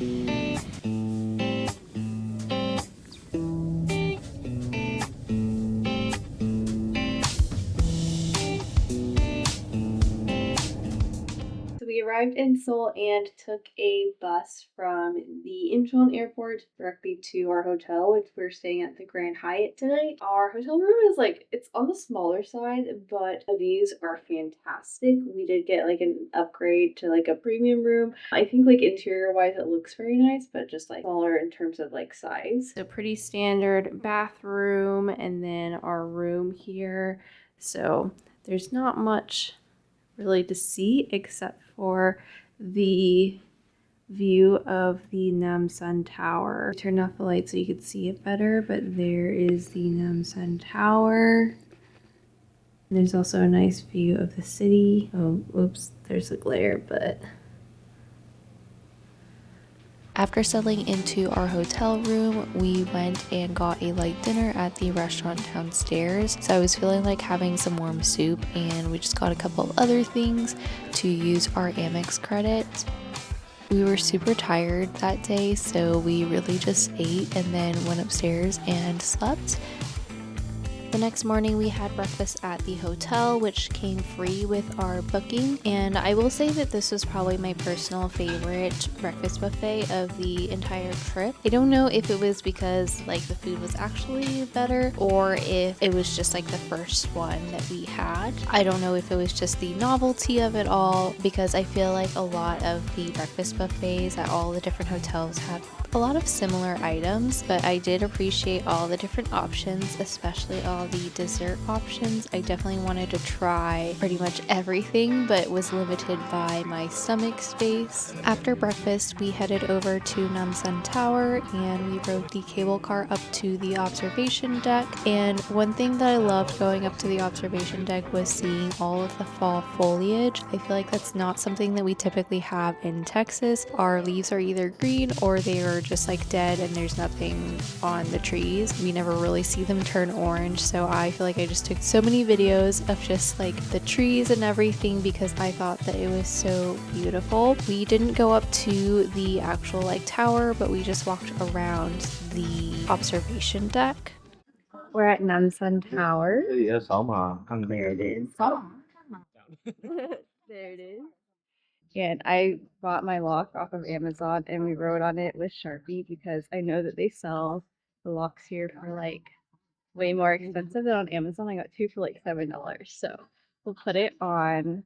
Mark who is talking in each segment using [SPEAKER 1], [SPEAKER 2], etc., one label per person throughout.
[SPEAKER 1] We arrived in Seoul and took a bus from the Incheon airport directly to our hotel, which we're staying at the Grand Hyatt tonight. Our hotel room is it's on the smaller side, but the views are fantastic. We did get an upgrade to a premium room. I think interior wise it looks very nice, but just smaller in terms of size. So pretty standard bathroom, and then our room here. So there's not much really to see except for the view of the Namsan Tower. Turn off the light so you could see it better, but there is the Namsan Tower. And there's also a nice view of the city. Oh, oops, there's a glare, but
[SPEAKER 2] after settling into our hotel room, we went and got a light dinner at the restaurant downstairs. So I was feeling like having some warm soup, and we just got a couple of other things to use our Amex credit. We were super tired that day, so we really just ate and then went upstairs and slept. The next morning we had breakfast at the hotel, which came free with our booking, and I will say that this was probably my personal favorite breakfast buffet of the entire trip. I don't know if it was because the food was actually better or if it was just the first one that we had. I don't know if it was just the novelty of it all, because I feel like a lot of the breakfast buffets at all the different hotels have a lot of similar items, but I did appreciate all the different options, especially all the dessert options. I definitely wanted to try pretty much everything, but was limited by my stomach space. After breakfast, we headed over to Namsan Tower and we rode the cable car up to the observation deck. And one thing that I loved going up to the observation deck was seeing all of the fall foliage. I feel like that's not something that we typically have in Texas. Our leaves are either green or they are just dead and there's nothing on the trees. We never really see them turn orange, so I feel like I just took so many videos of just the trees and everything because I thought that it was so beautiful. We didn't go up to the actual tower, but we just walked around the observation deck.
[SPEAKER 1] we're at Namsan Tower.
[SPEAKER 3] There
[SPEAKER 1] There it is. There it is. And I bought my lock off of Amazon and we wrote on it with Sharpie because I know that they sell the locks here for way more expensive than on Amazon. I got two for $7. So we'll put it on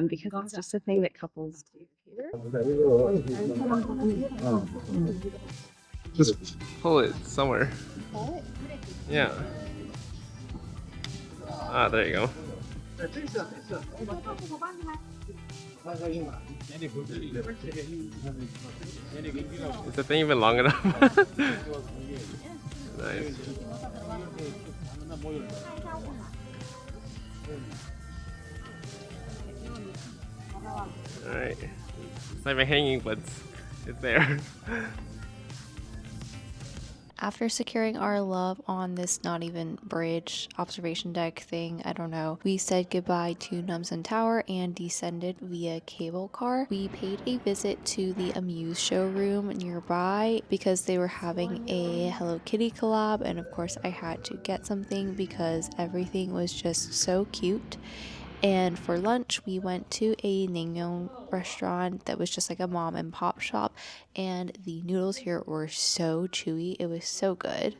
[SPEAKER 1] because it's just a thing that couples do here.
[SPEAKER 3] Just pull it somewhere. Yeah. Ah, there you go. Is the thing even long enough? Nice. Alright. It's not even hanging, but it's there.
[SPEAKER 2] After securing our love on this not even bridge observation deck thing, I don't know, we said goodbye to Namsan Tower and descended via cable car. We paid a visit to the Amuse showroom nearby because they were having a Hello Kitty collab, and of course I had to get something because everything was just so cute. And for lunch, we went to a Naengmyeon restaurant that was just a mom and pop shop, and the noodles here were so chewy. It was so good.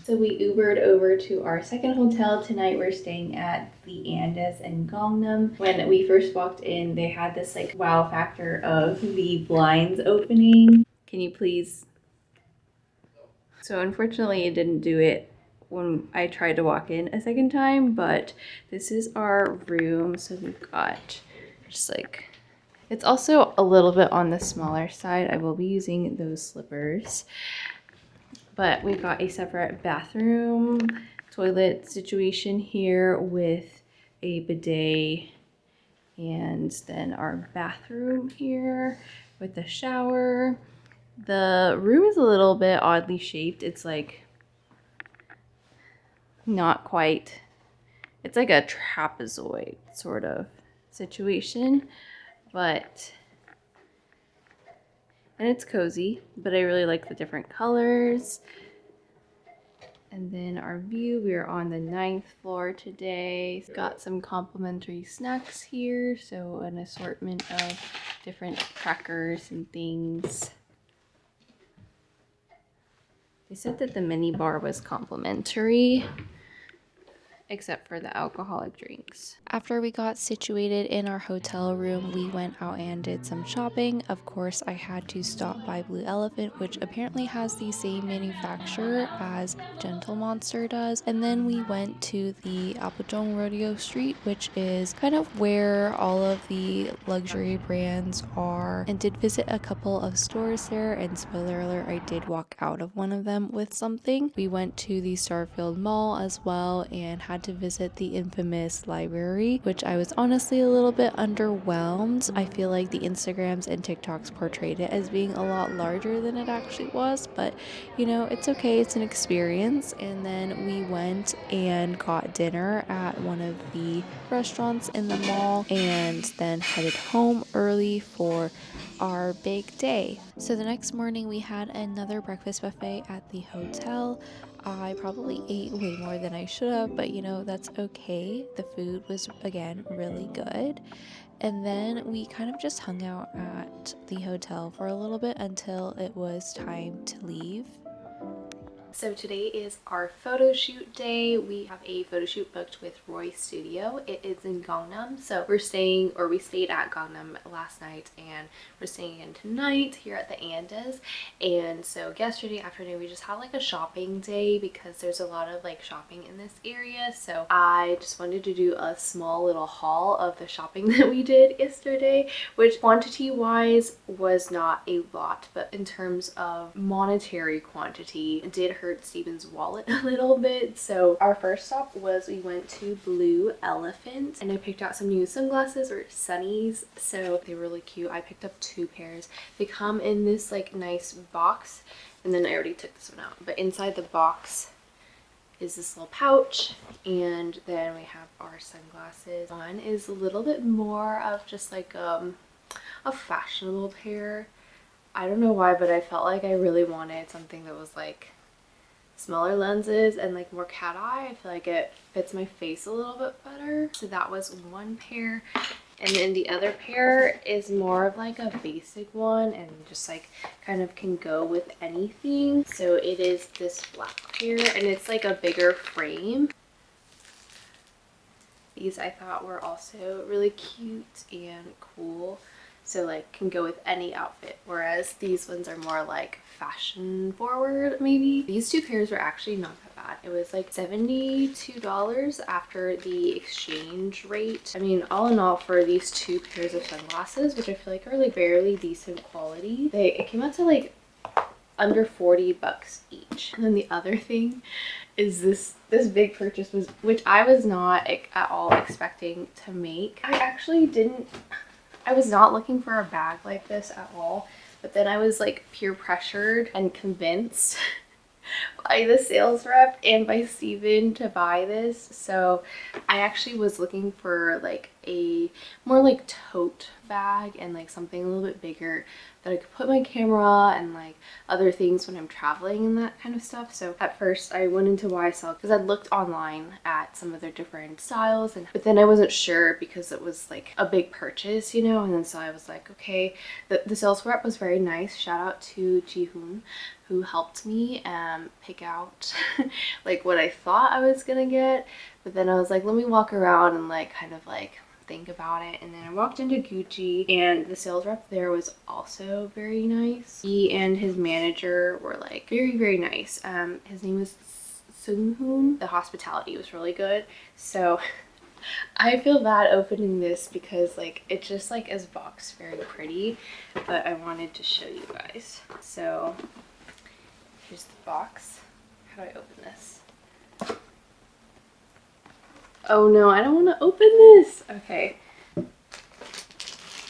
[SPEAKER 1] So we Ubered over to our second hotel. Tonight we're staying at the Andes in Gongnam. When we first walked in, they had this wow factor of the blinds opening. Can you please? So unfortunately it didn't do it when I tried to walk in a second time, but this is our room. So we've got just it's also a little bit on the smaller side. I will be using those slippers. But we've got a separate bathroom, toilet situation here with a bidet, and then our bathroom here with the shower. The room is a little bit oddly shaped. It's not quite It's like a trapezoid sort of situation, but and it's cozy, but I really like the different colors. And then our view, we are on the 9th floor today. Got some complimentary snacks here, so an assortment of different crackers and things. They said that the mini bar was complimentary, except for the alcoholic drinks.
[SPEAKER 2] After we got situated in our hotel room, we went out and did some shopping. Of course, I had to stop by Blue Elephant, which apparently has the same manufacturer as Gentle Monster does. And then we went to the Apojong Rodeo Street, which is kind of where all of the luxury brands are, and did visit a couple of stores there. And spoiler alert, I did walk out of one of them with something. We went to the Starfield Mall as well and had to visit the infamous library, which I was honestly a little bit underwhelmed. I feel like the Instagrams and TikToks portrayed it as being a lot larger than it actually was, but you know, it's okay, it's an experience. And then we went and got dinner at one of the restaurants in the mall and then headed home early for our big day. So the next morning we had another breakfast buffet at the hotel. I probably ate way more than I should have, but you know, that's okay. The food was, again, really good. And then we kind of just hung out at the hotel for a little bit until it was time to leave. So today is our photo shoot day. We have a photo shoot booked with Roy Studio. It is in Gangnam. So we stayed at Gangnam last night and we're staying in tonight here at the Andes. And so yesterday afternoon we just had like a shopping day because there's a lot of like shopping in this area. So I just wanted to do a small little haul of the shopping that we did yesterday, which quantity wise was not a lot, but in terms of monetary quantity, it did hurt Steven's wallet a little bit. So our first stop was we went to Blue Elephant and I picked out some new sunglasses or sunnies. So they were really cute. I picked up 2 pairs. They come in this like nice box, and then I already took this one out, but inside the box is this little pouch, and then we have our sunglasses. One is a little bit more of just like a fashionable pair. I don't know why, but I felt like I really wanted something that was like smaller lenses and like more cat eye. I feel like it fits my face a little bit better. So that was one pair. And then the other pair is more of like a basic one and just like kind of can go with anything. So it is this black pair and it's like a bigger frame. These I thought were also really cute and cool. So like can go with any outfit, whereas these ones are more like fashion forward maybe. These 2 pairs were actually not that bad. It was like $72 after the exchange rate. I mean, all in all, for these 2 pairs of sunglasses, which I feel like are like fairly decent quality, it came out to like under 40 bucks each. And then the other thing is this big purchase which I was not at all expecting to make. I was not looking for a bag like this at all, but then I was like peer pressured and convinced by the sales rep and by Steven to buy this. So I actually was looking for like a more like tote bag and like something a little bit bigger that I could put my camera and like other things when I'm traveling and that kind of stuff. So at first I went into YSL because I'd looked online at some of their different styles, but then I wasn't sure because it was like a big purchase, you know, and then so I was like, okay. The sales rep was very nice. Shout out to Ji-hoon who helped me pick out like what I thought I was gonna get, but then I was like, let me walk around and like kind of like think about it. And then I walked into Gucci and the sales rep there was also very nice. He and his manager were like very nice. His name is Sung-hoon. The hospitality was really good. So I feel bad opening this because like it just like is boxed very pretty, but I wanted to show you guys. So here's the box. How do I open this? Oh no, I don't want to open this. Okay.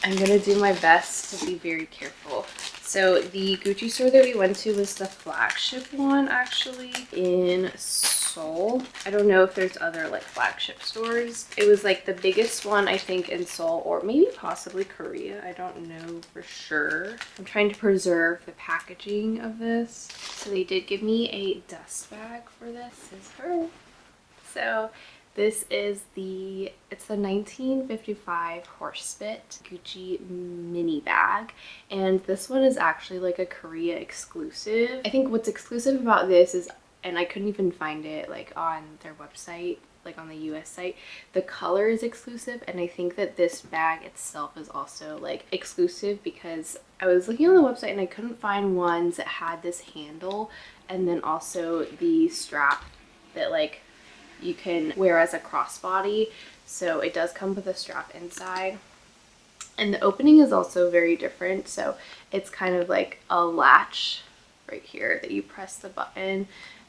[SPEAKER 2] I'm gonna do my best to be very careful. So the Gucci store that we went to was the flagship one actually in
[SPEAKER 1] Seoul. I don't know if there's other like flagship stores. It was like the biggest one, I think, in Seoul, or maybe possibly Korea. I don't know for sure. I'm trying to preserve the packaging of this. So they did give me a dust bag for this. This is her. So this is it's the 1955 Horsebit Gucci mini bag, and this one is actually like a Korea exclusive. I think what's exclusive about this is, and I couldn't even find it like on their website, like on the US site, the color is exclusive, and I think that this bag itself is also like exclusive because I was looking on the website and I couldn't find ones that had this handle and then also the strap that like you can wear as a crossbody. So it does come with a strap inside, and the opening is also very different. So it's kind of like a latch right here that you press the button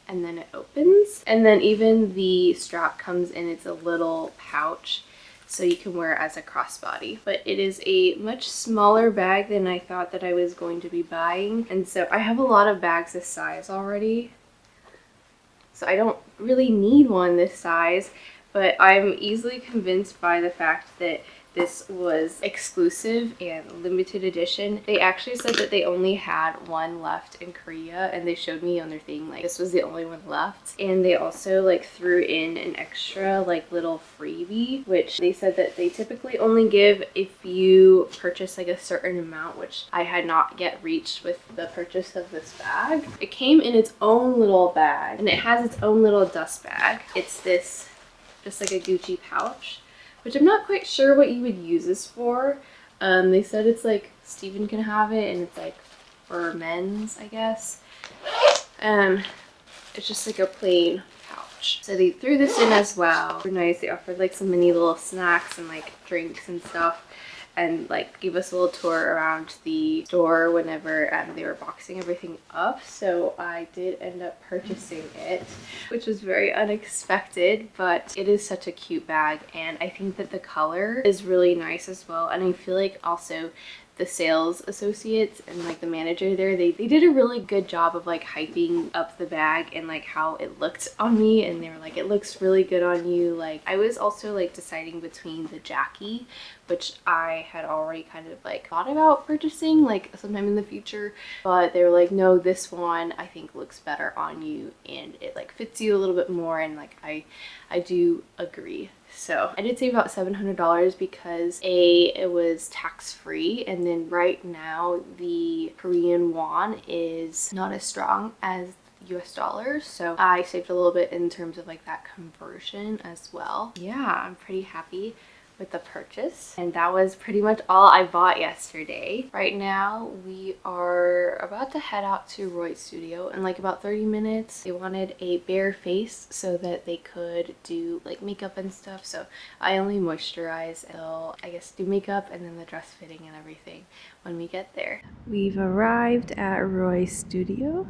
[SPEAKER 1] and then it opens, and then even the strap comes in its a little pouch so you can wear it as a crossbody. But it is a much smaller bag than I thought that I was going to be buying, and so I have a lot of bags this size already. So I don't really need one this size, but I'm easily convinced by the fact that this was exclusive and limited edition. They actually said that they only had one left in Korea, and they showed me on their thing like this was the only one left. And they also like threw in an extra like little freebie, which they said that they typically only give if you purchase like a certain amount, which I had not yet reached with the purchase of this bag. It came in its own little bag, and it has its own little dust bag. It's this just like a Gucci pouch, which I'm not quite sure what you would use this for. They said it's like Steven can have it, and it's like for men's, I guess. It's just like a plain pouch. So they threw this in as well. They're nice. They offered like some mini little snacks and like drinks and stuff, and like give us a little tour around the store whenever they were boxing everything up. So I did end up purchasing it, which was very unexpected, but it is such a cute bag, and I think that the color is really nice as well. And I feel like also the sales associates and like the manager there, they did a really good job of like hyping up the bag and like how it looked on me, and they were like, it looks really good on you. Like I was also like deciding between the Jackie, which I had already kind of like thought about purchasing like sometime in the future, but they were like, no, this one I think looks better on you and it like fits you a little bit more, and like I do agree. So I did save about $700 because it was tax-free, and then right now the Korean won is not as strong as US dollars, so I saved a little bit in terms of like that conversion as well. Yeah, I'm pretty happy with the purchase, and that was pretty much all I bought yesterday. Right now we are about to head out to Roy's studio in like about 30 minutes. They wanted a bare face so that they could do like makeup and stuff, so I only moisturize. They'll, I guess, do makeup and then the dress fitting and everything when we get there. We've arrived at Roy's studio.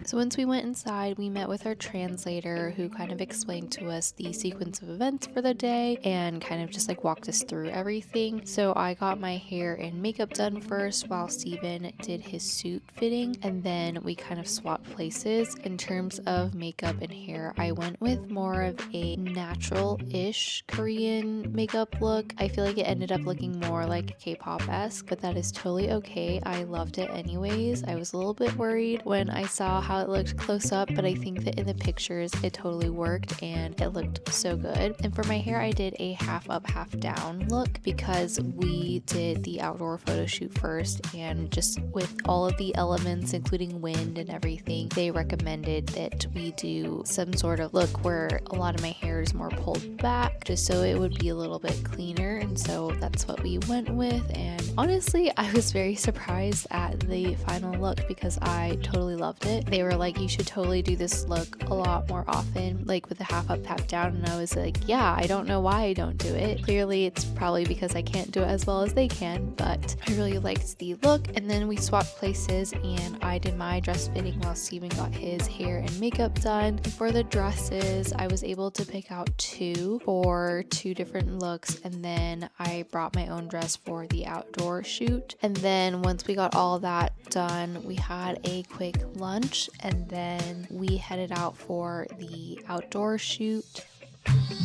[SPEAKER 2] So once we went inside, we met with our translator who kind of explained to us the sequence of events for the day and kind of just like walked us through everything. So I got my hair and makeup done first while Steven did his suit fitting, and then we kind of swapped places. In terms of makeup and hair, I went with more of a natural-ish Korean makeup look. I feel like it ended up looking more like K-pop-esque, but that is totally okay. I loved it anyways. I was a little bit worried when I saw how it looked close up, but I think that in the pictures it totally worked and it looked so good. And for my hair, I did a half up, half down look because we did the outdoor photo shoot first, and just with all of the elements including wind and everything, they recommended that we do some sort of look where a lot of my hair is more pulled back just so it would be a little bit cleaner, and so that's what we went with. And honestly, I was very surprised at the final look because I totally loved it. They were like, you should totally do this look a lot more often, like with the half up, half down, and I was like, yeah, I don't know why I don't do it. Clearly it's probably because I can't do it as well as they can, but I really liked the look. And then we swapped places and I did my dress fitting while Steven got his hair and makeup done. And for the dresses, I was able to pick out two for two different looks, and then I brought my own dress for the outdoor shoot. And then once we got all that done, we had a quick lunch, and then we headed out for the outdoor shoot.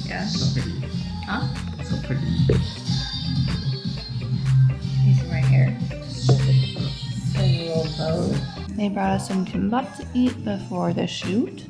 [SPEAKER 4] Yeah.
[SPEAKER 3] So pretty.
[SPEAKER 4] Huh?
[SPEAKER 3] So pretty.
[SPEAKER 4] These are my hair. In a little bow. They brought us some kimbap to eat before the shoot.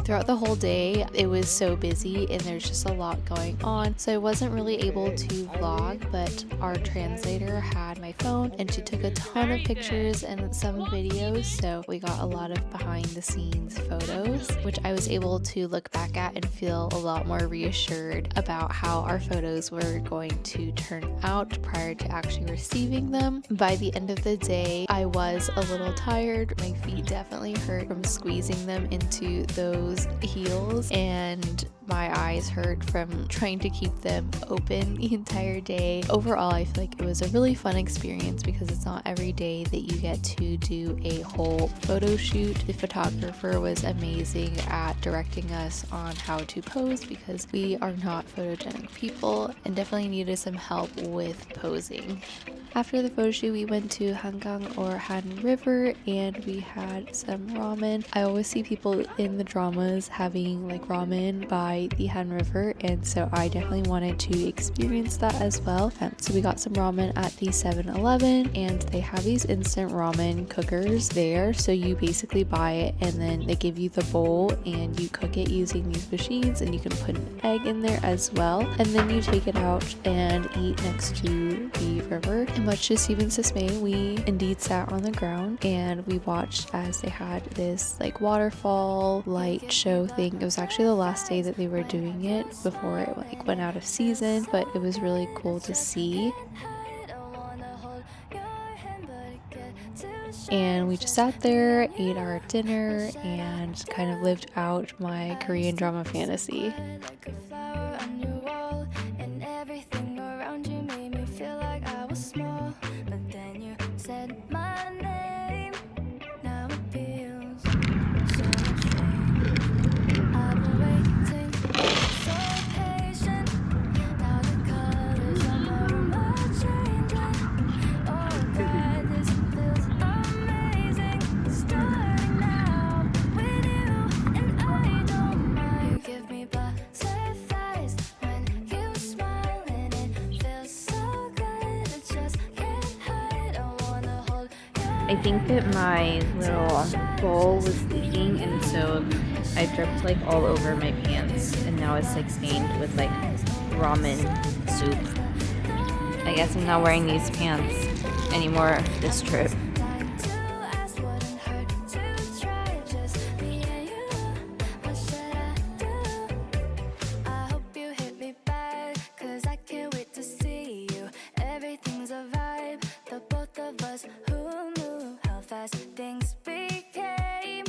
[SPEAKER 2] Throughout the whole day, it was so busy and there's just a lot going on, so I wasn't really able to vlog, but our translator had my phone and she took a ton of pictures and some videos, so we got a lot of behind the scenes photos, which I was able to look back at and feel a lot more reassured about how our photos were going to turn out prior to actually receiving them. By the end of the day, I was a little tired. My feet definitely hurt from squeezing them into those heels, and my eyes hurt from trying to keep them open the entire day. Overall, I feel like it was a really fun experience because it's not every day that you get to do a whole photo shoot. The photographer was amazing at directing us on how to pose because we are not photogenic people and definitely needed some help with posing. After the photo shoot, we went to Hangang or Han River and we had some ramen. I always see people in the dramas having like ramen by the Han River, and so I definitely wanted to experience that as well. So we got some ramen at the 7-Eleven, and they have these instant ramen cookers there, so you basically buy it and then they give you the bowl and you cook it using these machines, and you can put an egg in there as well, and then you take it out and eat next to the river. And much to Steven's dismay, we indeed sat on the ground and we watched as they had this like waterfall light show thing. It was actually the last day that they were doing it before it like went out of season, but it was really cool to see. And we just sat there, ate our dinner, and kind of lived out my Korean drama fantasy.
[SPEAKER 4] I think that my little bowl was leaking, and so I dripped like all over my pants, and now it's like stained with like ramen soup. I guess I'm not wearing these pants anymore this trip.
[SPEAKER 5] Things became